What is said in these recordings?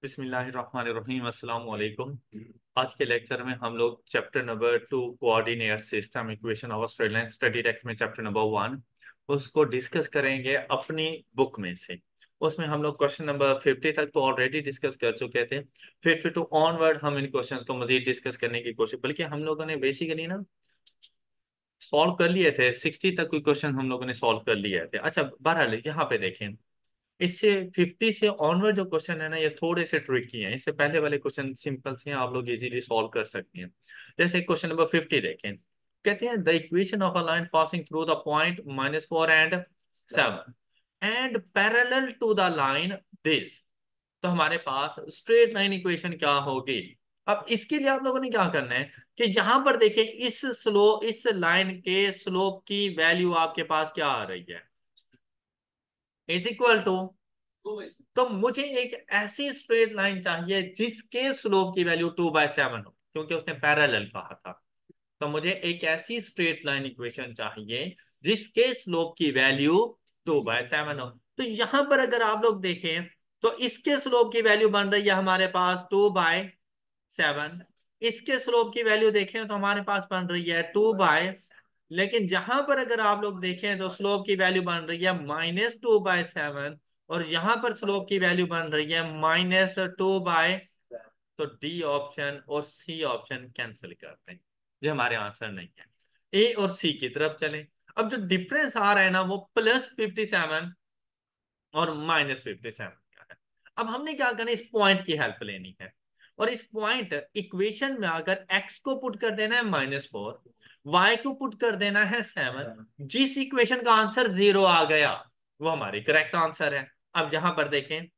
बिस्मिल्लाहिर्रहमानिर्रहीम, अस्सलाम वालेकुम। आज के लेक्चर में हम लोग chapter number 2 coordinate system equation of straight line study text में चैप्टर नंबर 1 उसको डिस्कस करेंगे अपनी बुक में से। उसमें हम लोग क्वेश्चन नंबर 50 तक तो ऑलरेडी डिस्कस कर चुके थे। 52 ऑनवर्ड हम इन क्वेश्चन को मजीद डिस्कस करने की कोशिश, बल्कि हम लोगों ने बेसिकली ना सॉल्व कर लिए थे। 60 तक कोई क्वेश्चन हम लोगों ने सॉल्व कर लिए थे। अच्छा, बहरहाल यहाँ पे देखें, इससे 50 से ऑनवर्ड जो क्वेश्चन है ना, ये थोड़े से ट्रिकी हैं। इससे पहले वाले क्वेश्चन सिंपल थे, आप लोग इजीली सॉल्व कर सकते हैं। जैसे क्वेश्चन नंबर 50 देखें, कहते हैं the equation of a line passing through the point -4 and 7 and parallel to the line this. तो हमारे पास स्ट्रेट लाइन इक्वेशन क्या होगी। अब इसके लिए आप लोगों ने क्या करना है कि यहां पर देखें, इस लाइन के स्लोप की वैल्यू आपके पास क्या आ रही है, इज इक्वल टू। तो मुझे एक ऐसी स्ट्रेट लाइन चाहिए जिसके स्लोप की वैल्यू 2/7 हो, क्योंकि उसने पैरेलल कहा था। तो मुझे एक ऐसी स्ट्रेट लाइन इक्वेशन चाहिए जिसके स्लोप की वैल्यू 2/7 हो। तो यहां पर अगर आप लोग देखें तो इसके स्लोप की वैल्यू बन रही है हमारे पास 2/7। इसके स्लोप की वैल्यू देखें तो हमारे पास बन रही है 2 बाय, लेकिन जहां पर अगर आप लोग देखें तो स्लोप की वैल्यू बन रही है -2/7, और यहां पर स्लोप की वैल्यू बन रही है -2 बाय। तो डी ऑप्शन और सी ऑप्शन कैंसिल करते हैं, जो हमारे आंसर नहीं है। ए और सी की तरफ चलें। अब जो डिफरेंस आ रहा है ना, वो +57 और -57 का है। अब हमने क्या करना है, इस पॉइंट की हेल्प लेनी है। और इस पॉइंट इक्वेशन में अगर x को पुट कर देना है -4, y को पुट कर देना है 7, जिस इक्वेशन का आंसर 0 आ गया वो हमारी करेक्ट आंसर है। अब यहां पर देखें,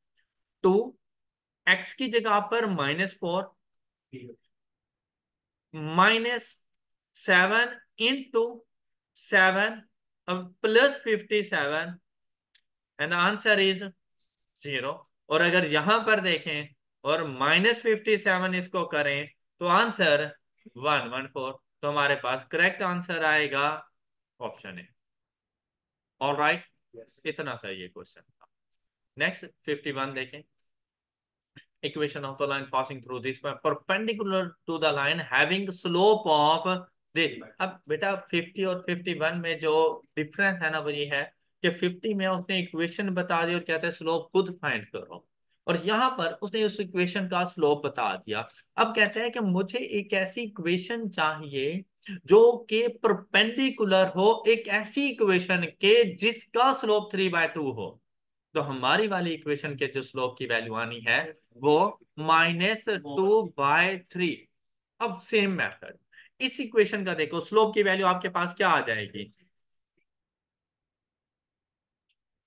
2x की जगह पर -4 -7 × 7, अब +57, एंड द आंसर इज 0। और अगर यहां पर देखें और -57 इसको करें तो आंसर 114। तो हमारे पास करेक्ट आंसर आएगा ऑप्शन ए। ऑल राइट, इतना सही है क्वेश्चन। नेक्स्ट 51 देखें, equation of the line passing through this point perpendicular to the line having slope of this। अब बेटा 50 और 51 में जो डिफरेंस है ना, वो ये है कि 50 में उसने इक्वेशन बता दी और कहते हैं स्लोप खुद फाइंड करो, और यहां पर उसने उस इक्वेशन का स्लोप बता दिया। अब कहते हैं कि मुझे एक ऐसी इक्वेशन चाहिए जो कि परपेंडिकुलर हो एक ऐसी इक्वेशन के जिसका स्लोप 3/2 हो। तो हमारी वाली इक्वेशन के जो स्लोप की वैल्यू आनी है वो -2/3। अब सेम मेथड, इस इक्वेशन का देखो, स्लोप की वैल्यू आपके पास क्या आ जाएगी।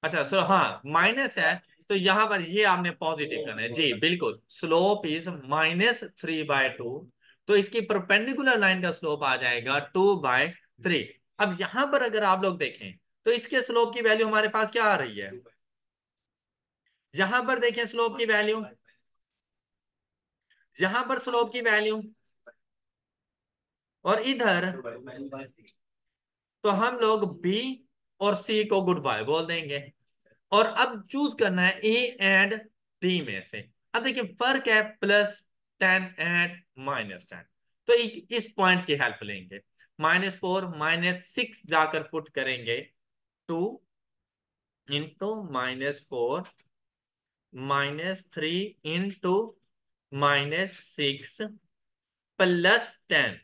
अच्छा, सो हाँ माइनस है, तो यहां पर ये आपने पॉजिटिव करना है जी, बिल्कुल। स्लोप इज -3/2, तो इसकी परपेंडिकुलर लाइन का स्लोप आ जाएगा 2/3। अब यहां पर अगर आप लोग देखें तो इसके स्लोप की वैल्यू हमारे पास क्या आ रही है, यहां पर देखें स्लोप की वैल्यू, यहां पर स्लोप की वैल्यू, और इधर तो हम लोग बी और सी को गुड बाय बोल देंगे। और अब चूज करना है ए एंड डी में से। अब देखिए फर्क है +10 एंड -10। तो इस पॉइंट की हेल्प लेंगे, -4 -6 जाकर पुट करेंगे, 2 × -4 -3 × -6 +10,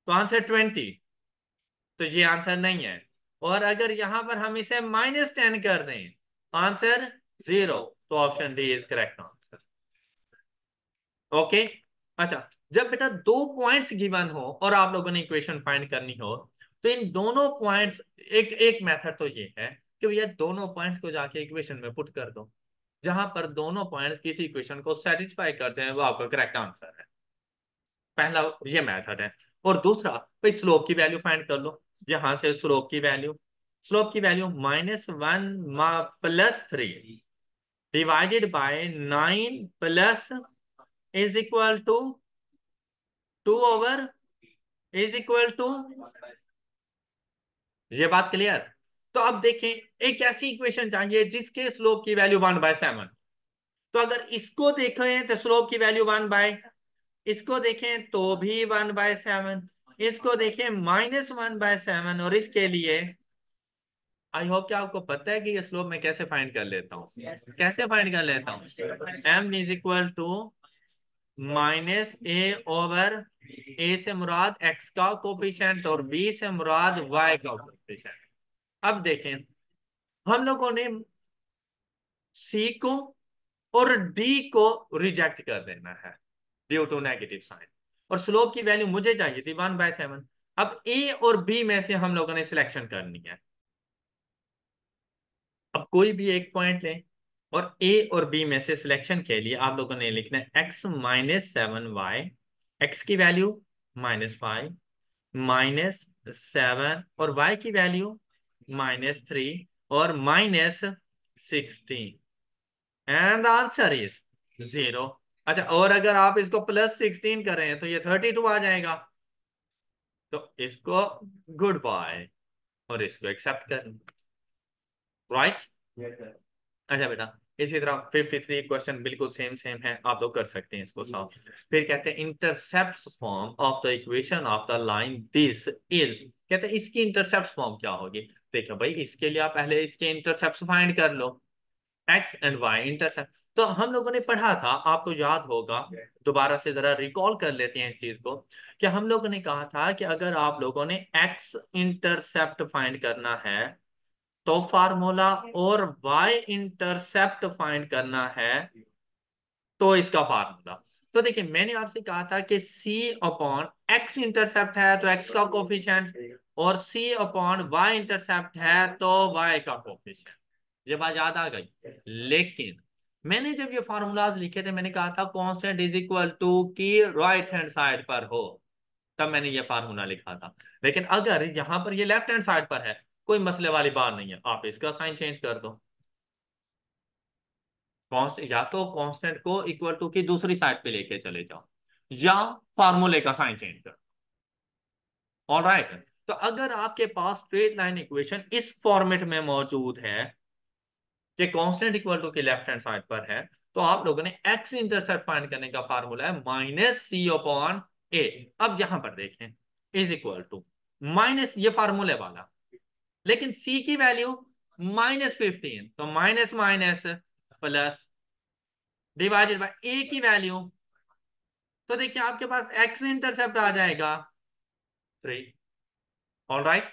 तो आंसर 20। तो ये आंसर नहीं है। और अगर यहां पर हम इसे -10 कर दें, आंसर 0। तो option D is correct answer. Okay. अच्छा, जब बेटा दो पॉइंट्स गिवन हो और आप लोगों ने इक्वेशन फाइंड करनी हो, तो इन दोनों पॉइंट्स, एक एक मेथड तो ये है कि भैया दोनों पॉइंट्स को जाके इक्वेशन में पुट कर दो। जहां पर दोनों पॉइंट्स किसी इक्वेशन को सेटिस्फाई करते हैं वो आपका करेक्ट आंसर है। पहला ये मेथड है। और दूसरा, भाई स्लोप की वैल्यू फाइंड कर लो। यहां से स्लोप की value -1 +3 divided by 9 plus is equal to 2/, is equal to, ये बात क्लियर। तो अब देखें, एक ऐसी इक्वेशन चाहिए जिसके स्लोप की वैल्यू 1/7। तो अगर इसको देखें तो स्लोप की वैल्यू 1/, इसको देखें तो भी 1/7, इसको देखें -1/7, और इसके लिए आई होप कि आपको पता है कि ये स्लोप मैं कैसे फाइंड कर लेता हूँ। कैसे फाइंड कर लेता हूँ? m is equal to -a/, a से मुराद x का कोफिशिएंट और b से मुराद y का कोफिशिएंट। अब देखें, हम लोगों ने c को और d को रिजेक्ट कर देना है ड्यू टू नेगेटिव साइन, और स्लोप की वैल्यू मुझे चाहिए थी 1/7। अब a और b में से हम लोगों ने सिलेक्शन करनी है। अब कोई भी एक पॉइंट लें, और ए और बी में से सिलेक्शन के लिए आप लोगों ने लिखना है x-7y, x की वैल्यू -5, -7, और y की वैल्यू -3 और -16, एंड आंसर इज 0। अच्छा, और अगर आप इसको +16 कर रहे हैं तो ये 32 आ जाएगा। तो इसको गुड बाय और इसको एक्सेप्ट कर, राइट। अच्छा बेटा, इसी तरह 53 क्वेश्चन बिल्कुल सेम सेम है, आप लोग कर सकते हैं इसको सॉल्व। फिर कहते हैं intercept form of the equation of the line this is, कहते हैं इसकी इंटरसेप्ट फॉर्म क्या होगी। देखो भाई, इसके लिए आप पहले इसके इंटरसेप्ट फाइंड कर लो, एक्स एंड वाई इंटरसेप्ट। तो हम लोगों ने पढ़ा था, आपको याद होगा, दोबारा से जरा रिकॉल कर लेते हैं इस चीज को, कि हम लोगों ने कहा था कि अगर आप लोगों ने एक्स इंटरसेप्ट फाइंड करना है तो फार्मूला, और y इंटरसेप्ट फाइंड करना है तो इसका फार्मूला। तो देखिए, मैंने आपसे कहा था कि c/x इंटरसेप्ट है तो x का कोफिशिएंट, और c/y इंटरसेप्ट है तो y का कोफिशिएंट। ये बात याद आ गई। लेकिन मैंने जब ये फार्मूलाज लिखे थे, मैंने कहा था कांस्टेंट इज इक्वल टू की राइट हैंड साइड पर हो, तब मैंने ये फार्मूला लिखा था। लेकिन अगर यहां पर ये लेफ्ट हैंड साइड पर है, कोई मसले वाली बात नहीं है, आप इसका साइन चेंज कर दो। कांस्टेंट, या तो कांस्टेंट को इक्वल टू की दूसरी साइड पे लेके चले जाओ, या फार्मूले का साइन चेंज कर, ऑलराइट। तो अगर आपके पास स्ट्रेट लाइन इक्वेशन इस फॉर्मेट में मौजूद है कि कांस्टेंट इक्वल टू की लेफ्ट हैंड साइड पर है, तो आप लोगों ने एक्स इंटरसेप्ट फाइंड करने का फार्मूला है -c/a। अब यहां पर देखें, इज इक्वल टू माइनस, ये फार्मूले वाला, लेकिन c की वैल्यू -15, तो minus minus plus divided by a की वैल्यू। तो देखिए, आपके पास x इंटरसेप्ट आ जाएगा 3, ऑल राइट।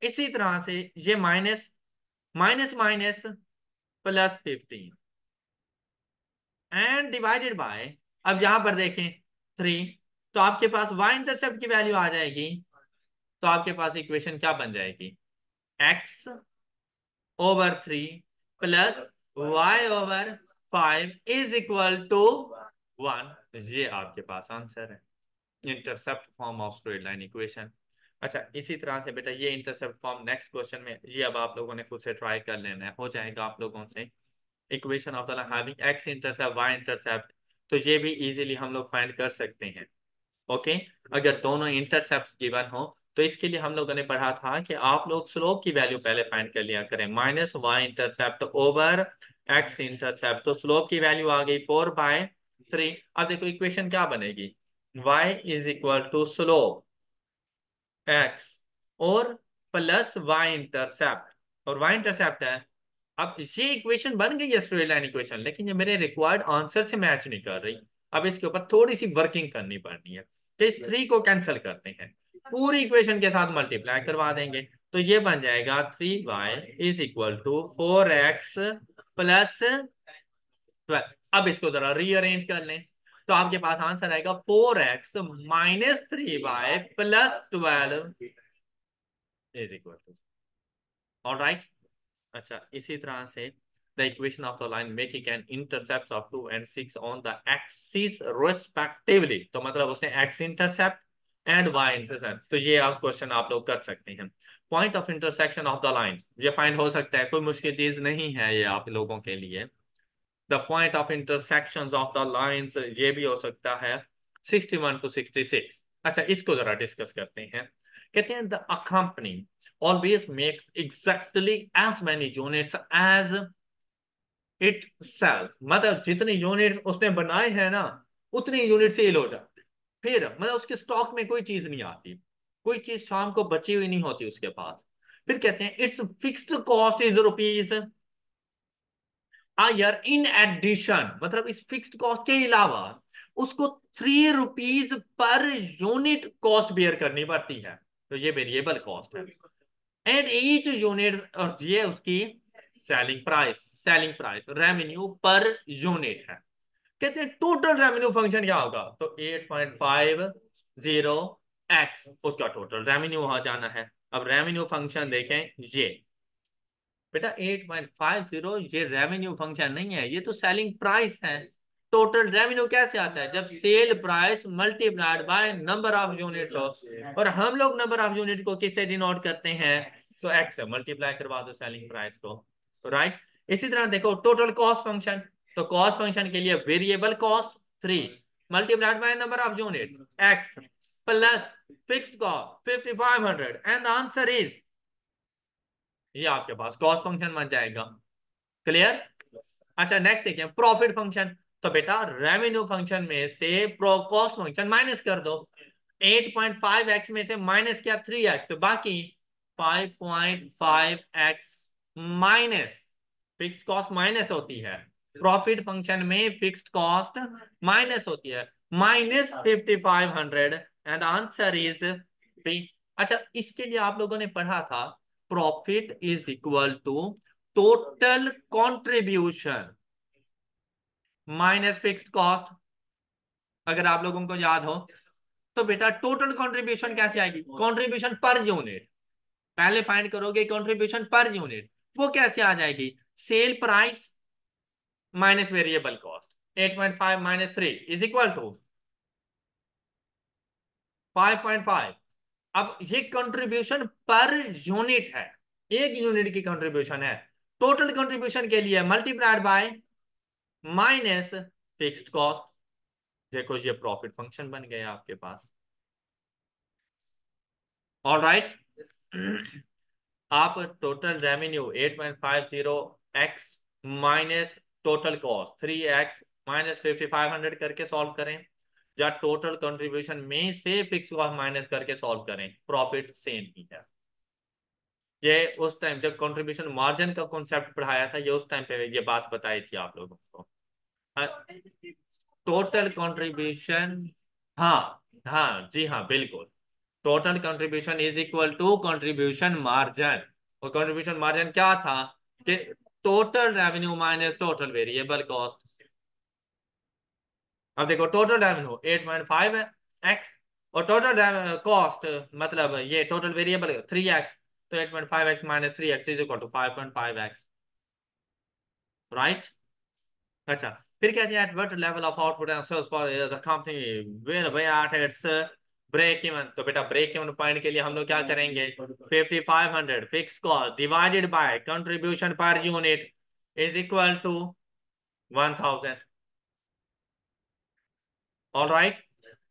इसी तरह से ये minus minus minus +15 and divided by, अब यहां पर देखें 3, तो आपके पास y इंटरसेप्ट की वैल्यू आ जाएगी। तो आपके पास इक्वेशन क्या बन जाएगी? x/3 plus y/5 is equal to 1। ये आपके पास आंसर है, intercept form of straight line equation. अच्छा, इसी तरह से बेटा ये इंटरसेप्ट फॉर्म नेक्स्ट क्वेश्चन में, ये अब आप लोगों ने खुद से ट्राई कर लेना है, हो जाएगा आप लोगों से। Equation of the line having x intercept y intercept, तो ये भी इजीली हम लोग फाइंड कर सकते हैं। ओके, अगर दोनों इंटरसेप्ट गिवन हो, तो इसके लिए हम लोगों ने पढ़ा था कि आप लोग स्लोप की वैल्यू पहले फाइंड कर लिया करें, -y intercept over x intercept. तो स्लोप की वैल्यू आ गई 4/3। अब देखो इक्वेशन क्या बनेगी, y is equal to slope x और प्लस y इंटरसेप्ट, और y इंटरसेप्ट है। अब ये इक्वेशन बन गई है स्ट्रेट लाइन इक्वेशन, लेकिन ये मेरे रिक्वायर्ड आंसर से मैच नहीं कर रही। अब इसके ऊपर थोड़ी सी वर्किंग करनी पड़नी है। तो इस 3 को कैंसिल करते हैं, पूरी इक्वेशन के साथ मल्टीप्लाई करवा देंगे, तो ये बन जाएगा 3y is equal to 4x plus 12। अब इसको जरा रीअरेंज कर लें, तो आपके पास आंसर आएगा 4x -3y plus 12 is equal to, alright. अच्छा, इसी तरह से the equation of the line making an intercept of 2 and 6 on the axis respectively, तो मतलब उसने x intercept and y intercept. तो ये आप क्वेश्चन आप लोग कर सकते हैं। Point of intersection of the line, ये फाइंड हो सकता है, कोई मुश्किल चीज नहीं है ये आप लोगों के लिए। The point of intersection of the lines, ये भी हो सकता है 61 to 66। अच्छा, इसको जरा डिस्कस करते हैं कहते हैं the company always makes exactly as many units as it sells, मतलब जितने यूनिट्स उसने बनाए हैं ना उतनी यूनिट सेल हो जाते, फिर मतलब उसके स्टॉक में कोई चीज नहीं आती, कोई चीज शाम को बची हुई नहीं होती उसके पास। फिर कहते हैं it's fixed cost is rupees यार इन एडिशन, मतलब इस फिक्स्ड कॉस्ट के अलावा उसको 3 rupees per unit cost bear करनी पड़ती है, तो ये वेरिएबल कॉस्ट है। एंड ईच यूनिट, और ये उसकी selling price revenue per unit है। कहते हैं टोटल रेवेन्यू फंक्शन क्या होगा, तो 8.50 x उसका टोटल रेवेन्यू वहां जाना है। अब रेवेन्यू फंक्शन देखें, ये बेटा 8.50 ये रेवेन्यू फंक्शन नहीं है, ये तो सेलिंग प्राइस है। टोटल रेवेन्यू कैसे आता है, जब sale price multiplied by number of units हो, और हम लोग नंबर ऑफ यूनिट को किससे डिनोट करते हैं, तो एक्स से मल्टीप्लाई करवा दो सेलिंग प्राइस को, राइट। इसी तरह देखो टोटल कॉस्ट फंक्शन, तो कॉस्ट फंक्शन के लिए variable cost 3 multiplied by number of units x plus fixed cost 5500 and answer is, ये आपके पास कॉस्ट फंक्शन बन जाएगा। क्लियर। अच्छा नेक्स्ट देखिए प्रॉफिट फंक्शन, तो बेटा रेवेन्यू फंक्शन में से प्रो कॉस्ट फंक्शन माइनस कर दो, 8.5x में से माइनस किया 3x, बाकी 5.5x minus fixed cost minus होती है, प्रॉफिट फंक्शन में फिक्स्ड कॉस्ट माइनस होती है, -5500 एंड आंसर इज बी। अच्छा इसके लिए आप लोगों ने पढ़ा था profit is equal to total contribution minus fixed cost, अगर आप लोगों को याद हो। तो बेटा टोटल कंट्रीब्यूशन कैसे आएगी, कंट्रीब्यूशन पर यूनिट, पहले फाइंड करोगे कंट्रीब्यूशन पर यूनिट, वो कैसे आ जाएगी, sale price minus variable cost 8.5 minus 3 is equal to 5.5। अब ये कंट्रीब्यूशन पर यूनिट है, एक यूनिट की कंट्रीब्यूशन है, टोटल कंट्रीब्यूशन के लिए multiplied by minus fixed cost, देखो ये प्रॉफिट फंक्शन बन गया आपके पास। All right. आप total revenue 8.50x minus total cost 3x minus 5500 करके सॉल्व करें, या टोटल कंट्रीब्यूशन में से फिक्स कॉस्ट माइनस करके सॉल्व करें, प्रॉफिट सेम ही है। ये उस टाइम जब कंट्रीब्यूशन मार्जिन का कॉन्सेप्ट पढ़ाया था, ये उस टाइम पे ये बात बताई थी आप लोगों को। टोटल कंट्रीब्यूशन, हाँ हाँ जी हाँ बिल्कुल, total contribution is equal to contribution margin, और कंट्रीब्यूशन मार्जिन क्या था कि total revenue minus total variable cost. अब देखो टोटल रेवेन्यू 8.5x और टोटल कॉस्ट मतलब ये टोटल वेरिएबल 3x, तो 8.5x minus 3x is equal to 5.5x, right. अच्छा फिर कहते हैं at what level of output and sales for the company will be at its break even, तो बेटा ब्रेक इवन पॉइंट के लिए हम लोग क्या करेंगे, 5500 fixed cost divided by contribution per unit is equal to 1000। All right.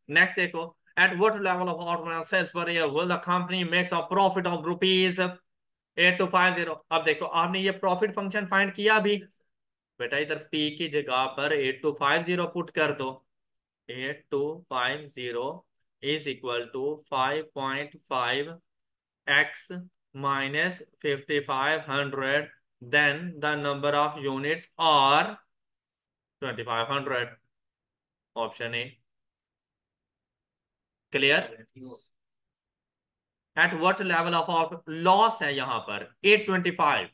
Next देखो at what level of output and sales per year will the company makes a profit of rupees 8250। अब देखो आपने ये प्रॉफिट फंक्शन फाइंड किया भी, बेटा इधर P की जगह पर 8250 पुट कर दो, 8250 is equal to 5.5x minus 5500, then the number of units are 2500, option A. Clear. Eight what level of loss है यहाँ पर 825,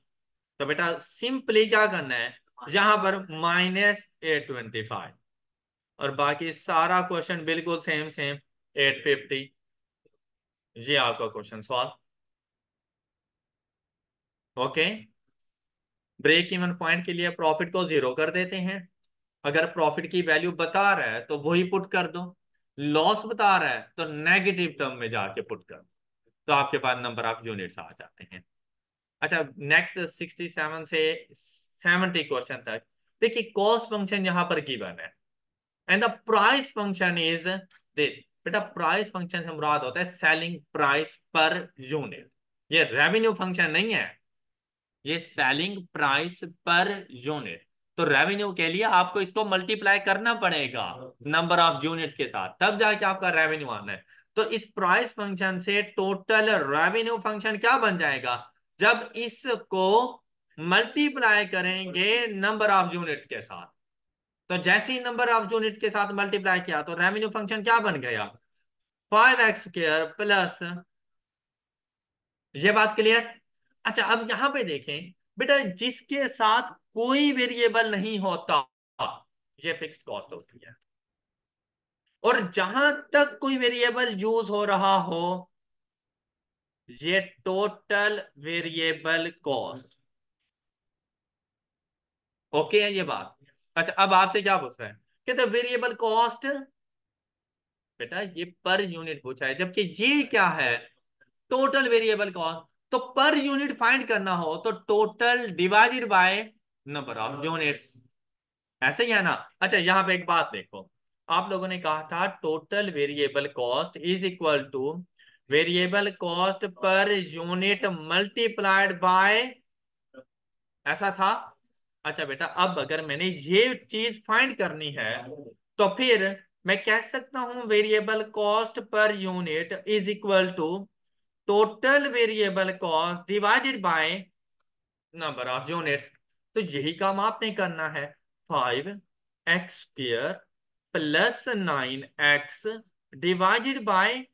तो बेटा सिंपली क्या करना है, यहां पर -825, और बाकी सारा क्वेश्चन बिल्कुल सेम सेम 850, ये आपका question solve. Okay break even point के लिए प्रॉफिट को 0 कर देते हैं, अगर प्रॉफिट की वैल्यू बता रहा है तो वही पुट कर दो, लॉस बता रहा है तो नेगेटिव टर्म में जाके पुट कर दो, तो आपके पास नंबर ऑफ यूनिट्स आ जाते हैं। अच्छा नेक्स्ट 67 से 70 क्वेश्चन तक देखिए, कॉस्ट फंक्शन यहां पर गिवन है and the price function is this, बेटा प्राइस फंक्शन से मुराद होता है सेलिंग प्राइस पर यूनिट। ये रेवेन्यू फंक्शन नहीं है, ये सेलिंग प्राइस पर यूनिट। तो रेवेन्यू के लिए आपको इसको मल्टीप्लाई करना पड़ेगा नंबर ऑफ यूनिट्स के साथ, तब जाके आपका रेवेन्यू आना है। तो इस प्राइस फंक्शन से टोटल रेवेन्यू फंक्शन क्या बन जाएगा, जब इसको मल्टीप्लाई करेंगे नंबर ऑफ यूनिट्स के साथ। तो जैसे ही नंबर ऑफ यूनिट्स के साथ मल्टीप्लाई किया तो रेवेन्यू फंक्शन क्या बन गया, 5x² प्लस, ये बात क्लियर। अच्छा अब यहां पे देखें बेटा, जिसके साथ कोई वेरिएबल नहीं होता ये फिक्स्ड कॉस्ट होती है, और जहां तक कोई वेरिएबल यूज हो रहा हो ये टोटल वेरिएबल कॉस्ट। ओके है ये बात। अच्छा अब आपसे क्या पूछ रहा है, कहते वेरिएबल कॉस्ट, बेटा ये पर यूनिट पूछा है, जबकि ये क्या है, टोटल वेरिएबल कॉस्ट। तो पर यूनिट फाइंड करना हो तो total divided by number of units, ऐसे ही है ना। अच्छा यहाँ पे एक बात देखो, आप लोगों ने कहा था total variable cost is equal two variable cost per unit multiplied by, ऐसा था। अच्छा बेटा अब अगर मैंने ये चीज फाइंड करनी है तो फिर मैं कह सकता हूं वेरिएबल कॉस्ट पर unit is equal to total variable cost divided by number of units. तो यही काम आपने करना है, 5x² plus 9x divided by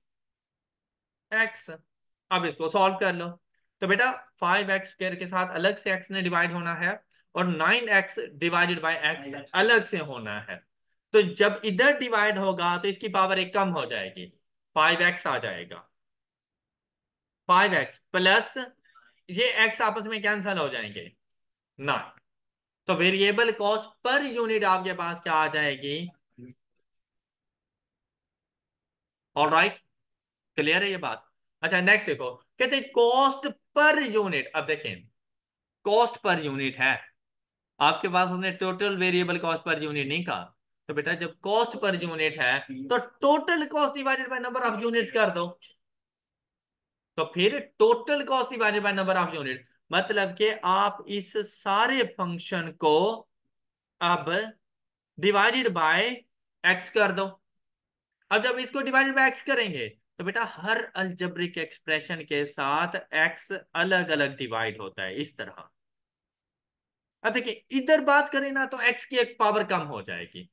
x। अब इसको सॉल्व कर लो। तो बेटा 5x² के साथ अलग से x ने डिवाइड होना है और 9x डिवाइडेड बाय x अलग से होना है। तो जब इधर डिवाइड होगा तो इसकी पावर एक कम हो जाएगी, 5x आ जाएगा। 5x प्लस ये x आपस में कैंसिल हो जाएंगे ना। तो वेरिएबल कॉस्ट पर यूनिट आपके पास क्या आ जाएगी, ऑल राइट, क्लियर है ये बात। अच्छा नेक्स्ट देखो, कहते हैं कॉस्ट पर यूनिट। अब देखें कॉस्ट पर यूनिट है, आपके पास उसने total variable cost per unit नहीं कहा। तो बेटा जब कॉस्ट पर यूनिट है तो total cost divided by number of units कर दो। तो फिर total cost divided by number of unit, मतलब कि आप इस सारे फंक्शन को अब डिवाइडेड बाय एक्स कर दो। अब जब इसको डिवाइडेड बाय एक्स करेंगे तो बेटा हर अलजेब्रिक एक्सप्रेशन के साथ एक्स अलग अलग डिवाइड होता है इस तरह। अब देखिए इधर बात करें ना तो एक्स की एक पावर कम हो जाएगी,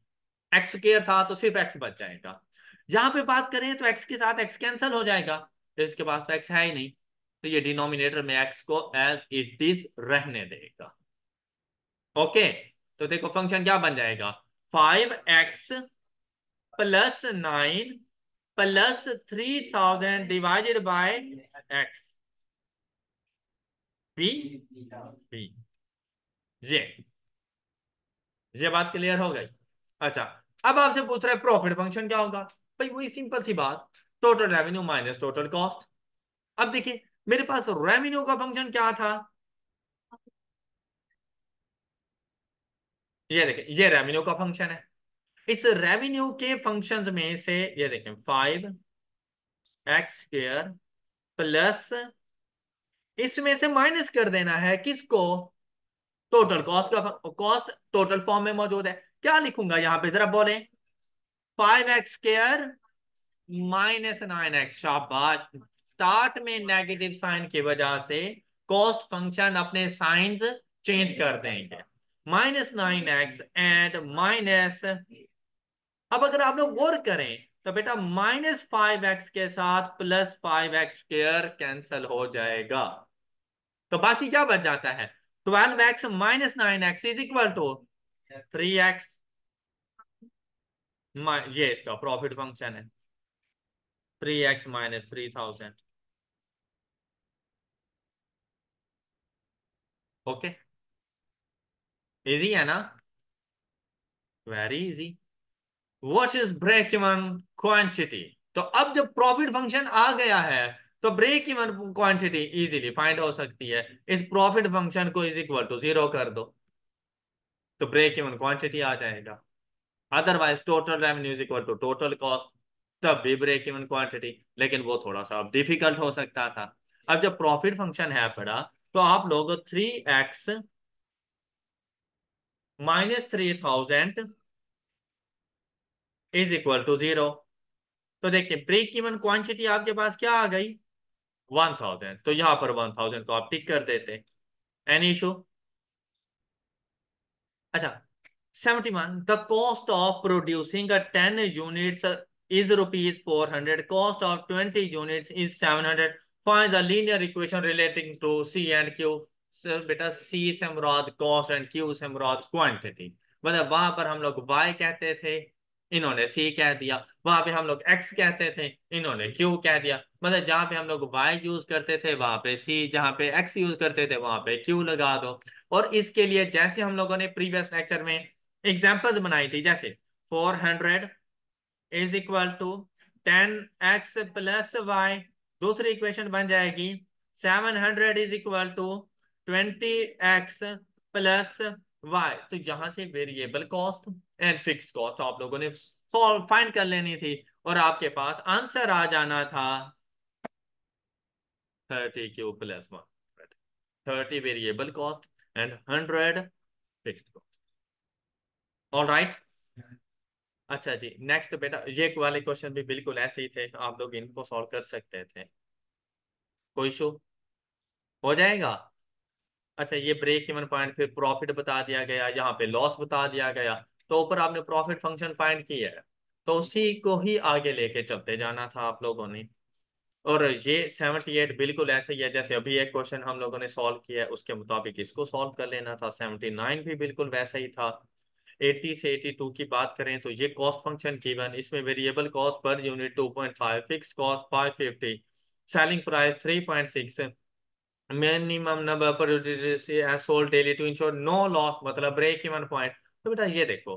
एक्स स्क्वायर था तो सिर्फ एक्स बच जाएगा। यहां पे बात करें तो एक्स के साथ एक्स कैंसिल हो जाएगा, तो इसके पास तो एक्स है ही नहीं, तो ये डिनोमिनेटर में एक्स को एज इट इज रहने देगा। ओके, तो देखो फंक्शन क्या बन जाएगा, 5x plus 9 plus 3000 divided by x, P P, ये ये बात क्लियर हो गई। अच्छा अब आपसे पूछ रहे प्रॉफिट फंक्शन क्या होगा, भाई वही सिंपल सी बात, total revenue minus total cost. अब देखिए मेरे पास रेवेन्यू का फंक्शन क्या था, ये देखिए ये रेवेन्यू का फंक्शन है। इस रेवेन्यू के फंक्शंस में से ये देखें 5x² प्लस, इसमें से माइनस कर देना है किसको, टोटल कॉस्ट का। कॉस्ट टोटल फॉर्म में मौजूद है, क्या लिखूंगा यहां पे जरा बोले, 5x² माइनस 9x, शाबाश। स्टार्ट में नेगेटिव साइन की वजह से कॉस्ट फंक्शन अपने साइंस चेंज कर देंगे, -9x एंड माइनस। अब अगर आप लोग गौर करें तो बेटा -5x के साथ +5x² कैंसल हो जाएगा, तो बाकी क्या बच जाता है, 12x minus 9x is equal to 3x। ये इसका प्रॉफिट फंक्शन है, 3x माइनस 3000। ओके, इजी है ना, very easy. What is break even quantity, तो अब जब प्रॉफिट फंक्शन आ गया है तो break even quantity easily find हो सकती है, इस प्रॉफिट फंक्शन को इज इक्वल टू 0 कर दो तो ब्रेक इवन क्वांटिटी आ जाएगा। Otherwise total revenue is equal to total cost. तब भी ब्रेक इवन क्वांटिटी, लेकिन वो थोड़ा सा अब डिफिकल्ट हो सकता था। अब जब प्रॉफिट फंक्शन है बड़ा, तो आप लोग 3x -3000 इज इक्वल टू 0। तो देखिए ब्रेक इवन क्वांटिटी आपके पास क्या आ गई, 1000। तो यहां पर 1000 को आप टिक कर देते। Any issue? अच्छा, 71, the cost of producing a 10 units is ₹400, cost of 20 units is 700, find the linear equation relating to c and q. Sir बेटा, सी से मुराद कॉस्ट एंड क्यू से मुराद क्वांटिटी। मतलब वहां पर हम लोग y कहते थे, इन्होंने c कह दिया। वहां पे हम लोग x कहते थे, इन्होंने q कह दिया। मतलब जहां पे हम लोग y यूज करते थे वहां पे c, जहां पे x यूज करते थे वहां पे q लगा दो। और इसके लिए जैसे हम लोगों ने प्रीवियस लेक्चर में एग्जांपल्स बनाई थी, जैसे 400 is equal to 10x plus y, दूसरी इक्वेशन बन जाएगी 700 is equal to 20x plus y. तो यहां से variable cost and fixed cost आप लोगों ने सॉल्व फाइंड कर लेनी थी, और आपके पास आंसर आ जाना था 30 plus 1, 30 variable cost and 100 fixed cost. All right. अच्छा जी, नेक्स्ट बेटा, ये वाले क्वेश्चन भी बिल्कुल ऐसे ही थे, आप लोग इनको सॉल्व कर सकते थे। कोई इशू हो जाएगा? अच्छा, ये ब्रेक इवन पॉइंट, फिर प्रॉफिट बता दिया गया, यहाँ पे लॉस बता दिया गया। तो ऊपर आपने प्रॉफिट फंक्शन फाइंड किया है, तो उसी को ही आगे लेके चलते जाना था आप लोगों ने। और ये 78 बिल्कुल ऐसे ही है जैसे अभी एक क्वेश्चन हम लोगों ने सॉल्व किया है, उसके मुताबिक इसको सॉल्व कर लेना था। 79 भी बिल्कुल वैसा ही था। 80 से 82 की बात करें तो ये कॉस्ट फंक्शन गिवन, इसमें वेरिएबल कॉस्ट पर unit 2.5, fixed cost 550, selling price 3.6, minimum number per sold daily to ensure no loss, मतलब ब्रेक इवन पॉइंट। तो बेटा ये देखो,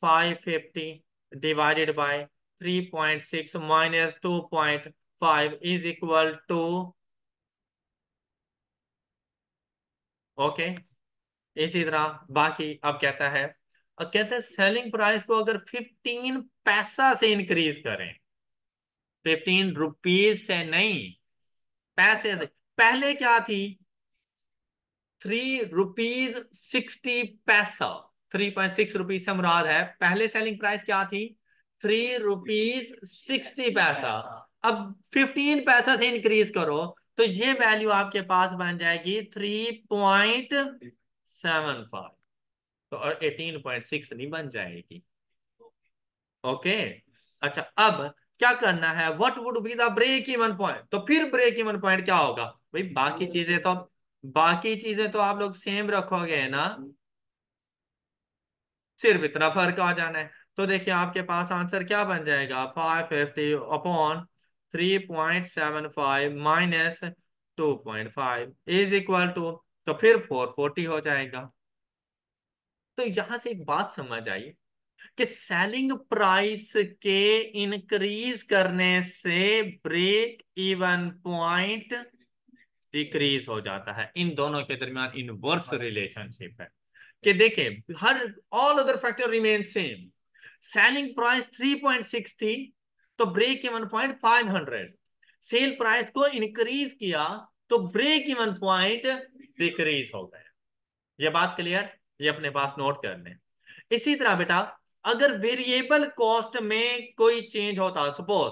550 divided by 3.6 minus 2.5 is equal to, okay. इसी तरह बाकी अब कहता है, अब कहता है सेलिंग प्राइस को अगर 15 पैसा से इंक्रीज करें, 15 रुपीज से नहीं, पैसे से। पहले क्या थी, 3 रुपीज 60 पैसा, 3.6 रुपीज से मुराद है, पहले सेलिंग प्राइस क्या थी, 3 रुपीज 60 पैसा। अब 15 पैसा से इंक्रीज करो, तो ये वैल्यू आपके पास बन जाएगी 3.75। तो 18.6 नहीं बन जाएगी। ओके। अच्छा, अब क्या करना है, what would be the break even point. तो फिर ब्रेक इवन पॉइंट क्या होगा भाई, बाकी चीजें तो आप लोग सेम रखोगे ना, सिर्फ इतना फर्क आ जाना है। तो देखिए आपके पास आंसर क्या बन जाएगा, 550/3.75 माइनस 2.5 इज इक्वल टू, तो फिर 440 हो जाएगा। तो यहां से एक बात समझ आई कि सेलिंग प्राइस के इंक्रीज करने से ब्रेक इवन पॉइंट डिक्रीज हो जाता है। इन दोनों के दरमियान इनवर्स रिलेशनशिप है कि देखें, हर all other factor remain same. Selling price 3.6 थी, तो break even point 500। Sale price को इंक्रीज किया, तो ब्रेक इवन पॉइंट डिक्रीज हो गया। ये बात क्लियर? ये अपने पास नोट कर लें। इसी तरह बेटा, अगर वेरिएबल कॉस्ट में कोई चेंज होता, सपोज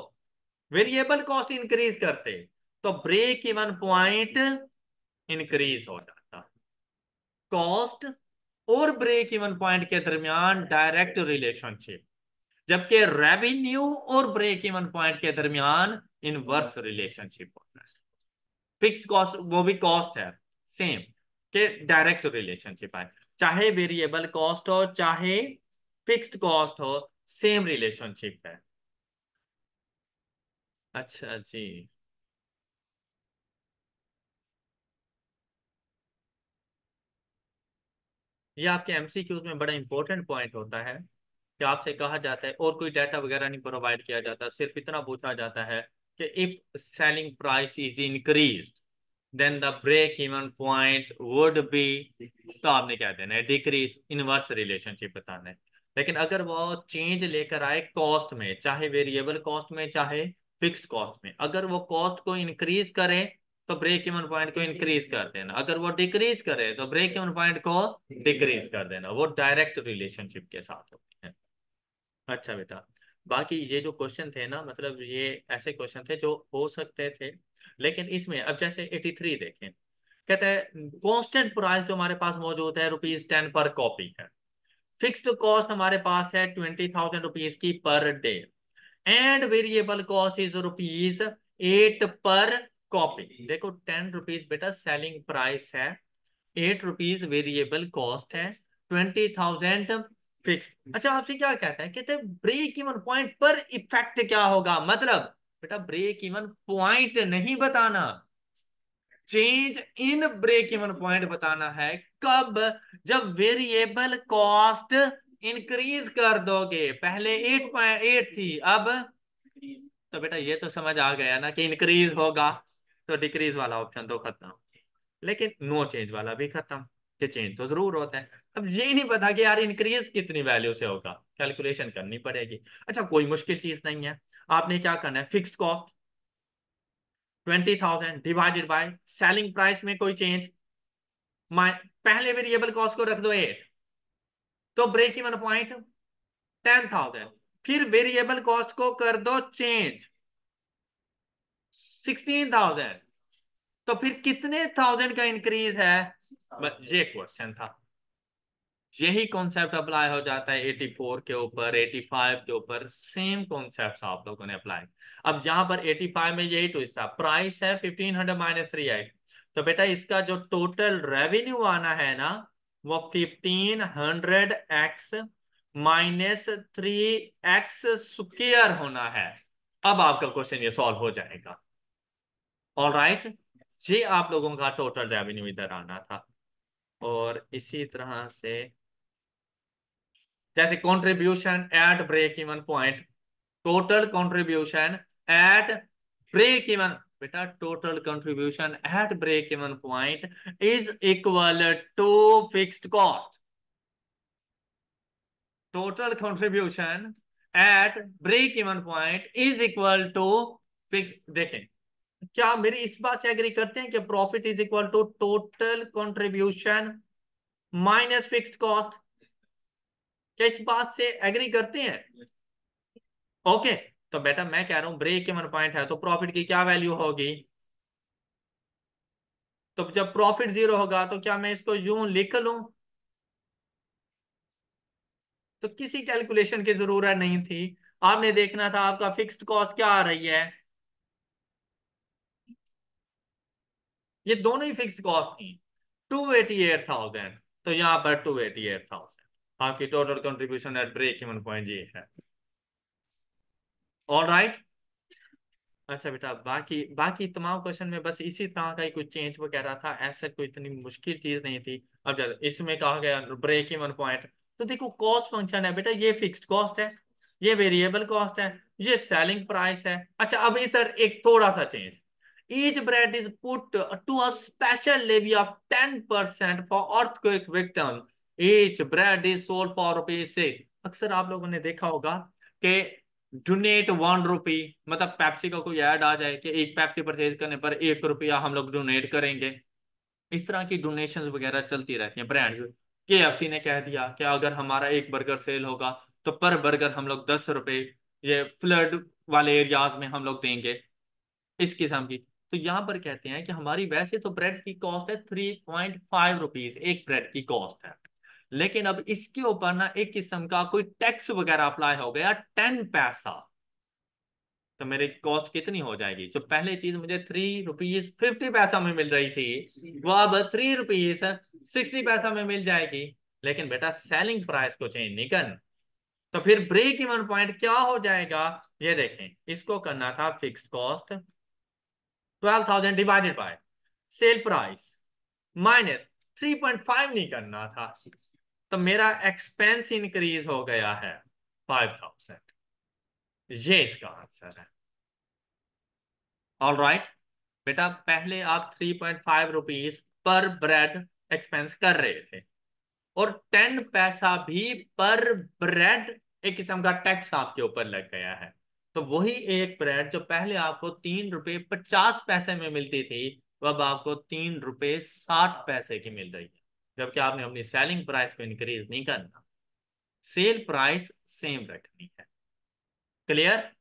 वेरिएबल कॉस्ट इंक्रीज करते, तो ब्रेक इवन पॉइंट इंक्रीज हो जाता। कॉस्ट और ब्रेक इवन पॉइंट के दरमियान डायरेक्ट रिलेशनशिप, जबकि रेवेन्यू और ब्रेक इवन पॉइंट के दरमियान इनवर्स रिलेशनशिप होता है। फिक्स कॉस्ट वो भी कॉस्ट है, सेम, के डायरेक्ट रिलेशनशिप है। चाहे वेरिएबल कॉस्ट हो चाहे फिक्स्ड कॉस्ट हो, सेम रिलेशनशिप है। अच्छा जी। ये आपके एमसीक्यूज में बड़ा इंपॉर्टेंट पॉइंट होता है कि आपसे कहा जाता है, और कोई डाटा वगैरह नहीं प्रोवाइड किया जाता, सिर्फ इतना पूछा जाता है कि if selling price is increased then the break even point would be, तो आपने क्या देना है, डिक्रीज, इनवर्स रिलेशनशिप बताना है। लेकिन अगर वो चेंज लेकर आए कॉस्ट में, चाहे वेरिएबल कॉस्ट में चाहे फिक्स्ड कॉस्ट में, अगर वो कॉस्ट को इंक्रीज करे तो ब्रेक इवन पॉइंट को इंक्रीज कर देना, अगर वो डिक्रीज करे तो ब्रेक इवन पॉइंट को डिक्रीज कर देना। वो डायरेक्ट रिलेशनशिप के साथ होती है। अच्छा बेटा, बाकी ये जो क्वेश्चन थे ना, मतलब ये ऐसे क्वेश्चन थे जो हो सकते थे, लेकिन इसमें अब जैसे 83 देखें, कहते हैं कांस्टेंट प्राइस जो हमारे पास मौजूद है ₹10 पर कॉपी है, फिक्स्ड कॉस्ट हमारे पास है ₹20,000 की per day, and variable cost is ₹8 पर कॉपी। देखो ₹10 बेटा सेलिंग प्राइस है, ₹8 वेरिएबल कॉस्ट है, 20,000 फिक्स। अच्छा आपसे क्या कहता है, कहते हैं ब्रेक इवन पॉइंट पर इफेक्ट क्या होगा, मतलब बेटा ब्रेक इवन पॉइंट नहीं बताना, change in break even point बताना है। कब? जब वेरिएबल कॉस्ट इंक्रीज कर दोगे, पहले 8.8 थी, अब तो बेटा ये तो समझ आ गया ना कि इंक्रीज होगा, तो डिक्रीज वाला ऑप्शन तो खत्म, लेकिन नो चेंज वाला भी खत्म, कि चेंज तो जरूर होता है। अब ये नहीं पता कि यार इंक्रीज कितनी वैल्यू से होगा, कैलकुलेशन करनी पड़ेगी। अच्छा कोई मुश्किल चीज नहीं है, आपने क्या करना है, fixed cost 20,000 divided by selling price में कोई चेंज, पहले वेरिएबल कॉस्ट को रख दो 8, तो ब्रेक इवन पॉइंट 10,000, फिर वेरिएबल कॉस्ट को कर दो चेंज 16,000, तो फिर कितने थाउजेंड का इंक्रीज है, ये क्वेश्चन था। यही कॉन्सेप्ट अप्लाई हो जाता है 84 के ऊपर, 85 के ऊपर, सेम कॉन्सेप्ट आप लोगों ने अप्लाई। अब यहां पर 85 में यही ट्विस्ट था, प्राइस है 1500 माइनस 3x, तो बेटा इसका जो टोटल रेवेन्यू आना है ना, वो 1500x माइनस 3x स्क्वायर होना है। अब आपका क्वेश्चन ये सॉल्व हो जाएगा। ऑल राइट, ये आप लोगों का टोटल रेवेन्यू इधर आना था। और इसी तरह से जैसे contribution at break even point, total contribution at break even, बेटा total contribution at break even point is equal to fixed cost, total contribution at break even point is equal to fix. देखें, क्या मेरी इस बात से agree करते हैं कि profit is equal to total contribution minus fixed cost? क्या इस बात से एग्री करते हैं? ओके, तो बेटा मैं कह रहा हूं ब्रेक इवन पॉइंट है तो प्रॉफिट की क्या वैल्यू होगी, तो जब प्रॉफिट जीरो होगा तो क्या मैं इसको यूं लिख लूं? तो किसी कैलकुलेशन की जरूरत नहीं थी, आपने देखना था आपका फिक्स्ड कॉस्ट क्या आ रही है, ये दोनों ही फिक्स्ड कॉस्ट थी, 288,000, तो यहां पर 288,000 आपकी total contribution at break even point ये है। All right. अच्छा बेटा, बाकी बाकी तमाम क्वेश्चन में बस इसी तरह का ही कुछ चेंज वगैरह था, ऐसा कोई इतनी मुश्किल चीज नहीं थी। अब जब इसमें कहा गया ब्रेक इवन पॉइंट, तो देखो कॉस्ट फंक्शन है बेटा, ये फिक्स्ड कॉस्ट है, ये वेरिएबल कॉस्ट है, ये सेलिंग प्राइस है। अच्छा अब इधर एक थोड़ा सा change, each bread is put to a special levy of 10% for earthquake victim, each bread is sold for ₹6। अक्सर आप लोगों ने देखा होगा कि डोनेट ₹1, मतलब पेप्सी का कोई ऐड आ जाए कि एक पेप्सी परचेज करने पर ₹1 हम लोग डोनेट करेंगे, इस तरह की डोनेशन वगैरह चलती रहती हैं ब्रांड्स। KFC ने कह दिया कि अगर हमारा एक बर्गर सेल होगा तो पर बर्गर हम लोग ₹10 ये फ्लड वाले एरियाज में हम लोग देंगे, इस किस्म की। तो यहाँ पर कहते हैं कि हमारी वैसे तो ब्रेड की कॉस्ट है ₹3.5, एक ब्रेड की कॉस्ट है, लेकिन अब इसके ऊपर ना एक किस्म का कोई टैक्स वगैरह अप्लाई हो गया 10 पैसा, तो मेरी कॉस्ट कितनी हो जाएगी, जो पहले चीज मुझे ₹3.50 में मिल रही थी वो अब ₹3.60 में मिल जाएगी। लेकिन बेटा सेलिंग प्राइस को चेंज नहीं करना, तो फिर ब्रेक इवन पॉइंट क्या हो जाएगा, ये देखें, इसको करना था fixed cost 12,000 divided by cell price minus 3.5 नहीं करना था, तो मेरा एक्सपेंस इंक्रीज हो गया है 5,000। ये इसका आंसर है। ऑल राइट बेटा, पहले आप ₹3.5 पर ब्रेड एक्सपेंस कर रहे थे, और 10 पैसा भी पर ब्रेड एक किस्म का टैक्स आपके ऊपर लग गया है। तो वही एक ब्रेड जो पहले आपको 3 रुपए 50 पैसे में मिलती थी, वो अब आपको 3 रुपए 60 पैसे की मिल रही है, जबकि आपने अपनी सेलिंग प्राइस को इंक्रीज नहीं करना, सेल प्राइस सेम रखनी है। क्लियर?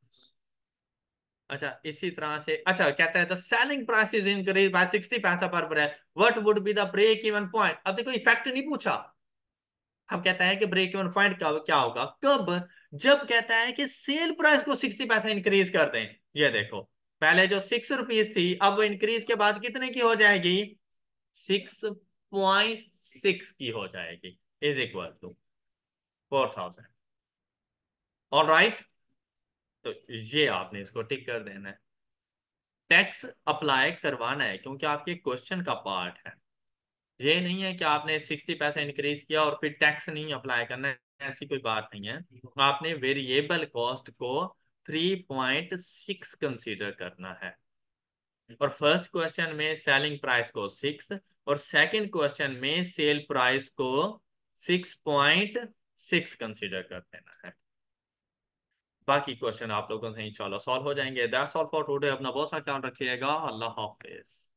अच्छा, इसी तरह से अच्छा कहता है the selling price is increase by 60 paisa per bread, what would be the break even point. अब देखो इफेक्ट नहीं पूछा, अब कहता है कि ब्रेक इवन पॉइंट क्या होगा कब, जब कहता है कि सेल प्राइस को 60 पैसा इंक्रीज कर दें। ये देखो, पहले जो 6 रुपीज थी, अब वो इंक्रीज के बाद कितने की हो जाएगी, 6.6 की हो जाएगी, is equal to 4000। All right, तो ये आपने इसको टिक कर देना है। टैक्स अप्लाई करवाना है क्योंकि आपके क्वेश्चन का पार्ट है। ये नहीं है कि आपने 60 पैसा इंक्रीज किया और फिर टैक्स नहीं अप्लाई करना है, ऐसी कोई बात नहीं है। आपने वेरिएबल कॉस्ट को 3.6 कंसीडर करना है। और फर्स्ट क्वेश्चन में सेलिंग प्राइस को 6 और सेकंड क्वेश्चन में सेल प्राइस को 6.6 कंसीडर कर देना है। बाकी क्वेश्चन आप लोगों से इंशाल्लाह सॉल्व हो जाएंगे। That's all for today. अपना बहुत सा ख्याल रखिएगा। अल्लाह हाफिज।